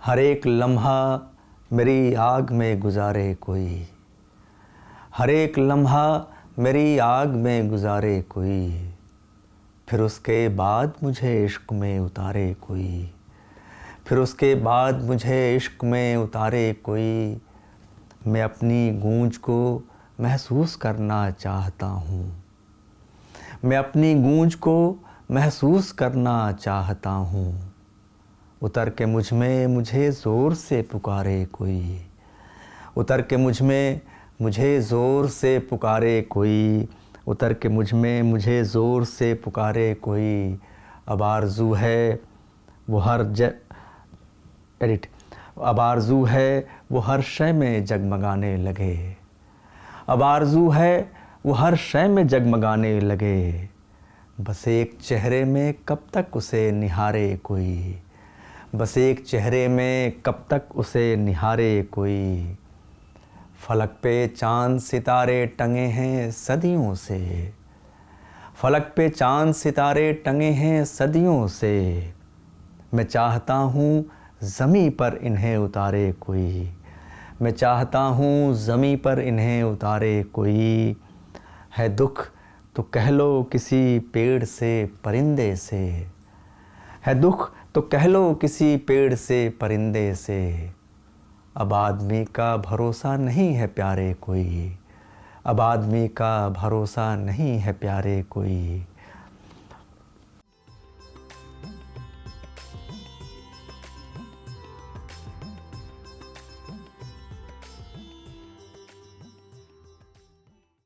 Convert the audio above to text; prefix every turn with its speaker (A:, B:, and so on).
A: हर एक लम्हा मेरी आग में गुजारे कोई, हर एक लम्हा मेरी आग में गुजारे कोई, फिर उसके बाद मुझे इश्क में उतारे कोई, फिर उसके बाद मुझे इश्क में उतारे कोई। मैं अपनी गूंज को महसूस करना चाहता हूँ, मैं अपनी गूंज को महसूस करना चाहता हूँ। उतर के मुझ में मुझे ज़ोर से पुकारे कोई, उतर के मुझ में मुझे ज़ोर से पुकारे कोई, उतर के मुझ में मुझे ज़ोर से पुकारे कोई। अब आरज़ू है वो हर अब आरज़ू है वो हर शय में जगमगाने लगे, अब आरज़ू है वो हर शय में जगमगाने लगे। बस एक चेहरे में कब तक उसे निहारे कोई, बस एक चेहरे में कब तक उसे निहारे कोई। फलक पे चाँद सितारे टंगे हैं सदियों से, फलक पे चाँद सितारे टंगे हैं सदियों से। मैं चाहता हूँ ज़मीं पर इन्हें उतारे कोई, मैं चाहता हूँ ज़मीं पर इन्हें उतारे कोई। है दुख तो कह लो किसी पेड़ से परिंदे से, है दुख तो कह लो किसी पेड़ से परिंदे से। अब आदमी का भरोसा नहीं है प्यारे कोई, अब आदमी का भरोसा नहीं है प्यारे कोई।